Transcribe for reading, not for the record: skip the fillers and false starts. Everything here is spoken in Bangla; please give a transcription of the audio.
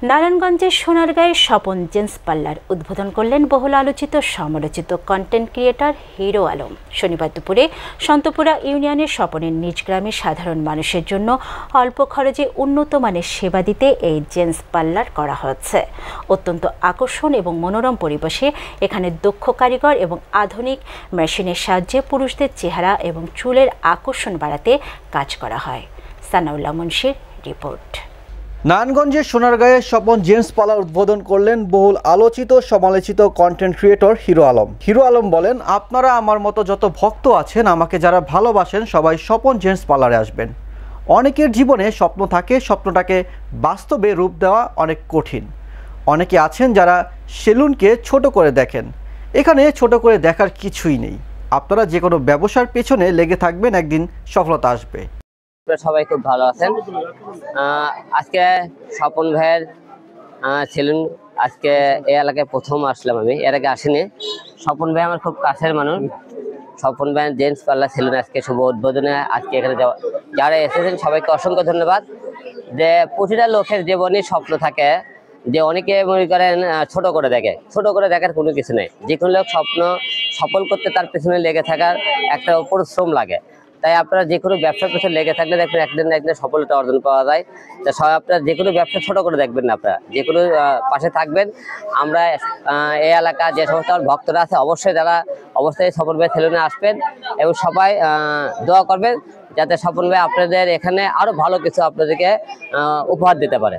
নারায়ণগঞ্জের সোনারগাঁয়ে স্বপন জেন্টস পার্লার উদ্বোধন করলেন বহুল আলোচিত সমালোচিত কন্টেন্ট ক্রিয়েটর হিরো আলম। শনিবার দুপুরে সন্তপুরা ইউনিয়নের স্বপনের নিজ গ্রামে সাধারণ মানুষের জন্য অল্প খরচে উন্নত মানের সেবা দিতে এই জেন্টস পার্লার করা হচ্ছে। অত্যন্ত আকর্ষণ এবং মনোরম পরিবেশে এখানে দক্ষ কারিগর এবং আধুনিক মেশিনের সাহায্যে পুরুষদের চেহারা এবং চুলের আকর্ষণ বাড়াতে কাজ করা হয়। সানাউল্লাহ মুন্সির রিপোর্ট। নারায়ণগঞ্জের সোনারগাঁয়ে স্বপন জেন্টস পার্লার উদ্বোধন করলেন বহুল আলোচিত সমালোচিত content creator hero Alam. Hero Alam বলেন, আপনারা আমার মতো যত ভক্ত আছেন, আমাকে যারা ভালোবাসেন, সবাই স্বপন জেন্টস পার্লারে আসবেন। অনেকের জীবনে স্বপ্ন থাকে, স্বপ্নটাকে বাস্তবে রূপ দেওয়া অনেক কঠিন। অনেকে আছেন যারা সেলুনকে ছোট করে দেখেন। এখানে ছোট করে দেখার কিছুই নেই। আপনারা যে কোনো ব্যবসার পেছনে লেগে থাকবেন, একদিন সফলতা আসবে। সবাই খুব ভালো আছেন। আজকে স্বপন ভাইয়ের সেলুন আজকে এই এলাকায় প্রথম আসলাম, আমি এর আগে আসিনি। স্বপন ভাই আমার খুব কাছের মানুষ। স্বপন ভাইয়ের জেন্টস পার্লার সেলুন আজকে শুভ উদ্বোধনে আজকে এখানে যারা এসেছেন সবাইকে অসংখ্য ধন্যবাদ। যে প্রতিটা লোকের জীবনে স্বপ্ন থাকে, যে অনেকে মনে করেন ছোট করে দেখে, ছোট করে দেখার কোনো কিছু নেই। যে কোনো লোক স্বপ্ন সফল করতে তার পেছনে লেগে থাকার একটা পরিশ্রম লাগে। তাই আপনারা যে কোনো ব্যবসার পেছনে লেগে থাকলে দেখবেন একদিন না একদিন সফলতা অর্জন পাওয়া যায়। তা সবাই আপনারা যে কোনো ব্যবসা ছোট করে দেখবেন না, আপনারা যে কোনো পাশে থাকবেন। আমরা এই এলাকা যে সমস্ত ভক্তরা আছে অবশ্যই স্বপন ভাই সেলুনে আসবেন এবং সবাই দোয়া করবেন যাতে স্বপন ভাই আপনাদের এখানে আরো ভালো কিছু আপনাদেরকে উপহার দিতে পারে।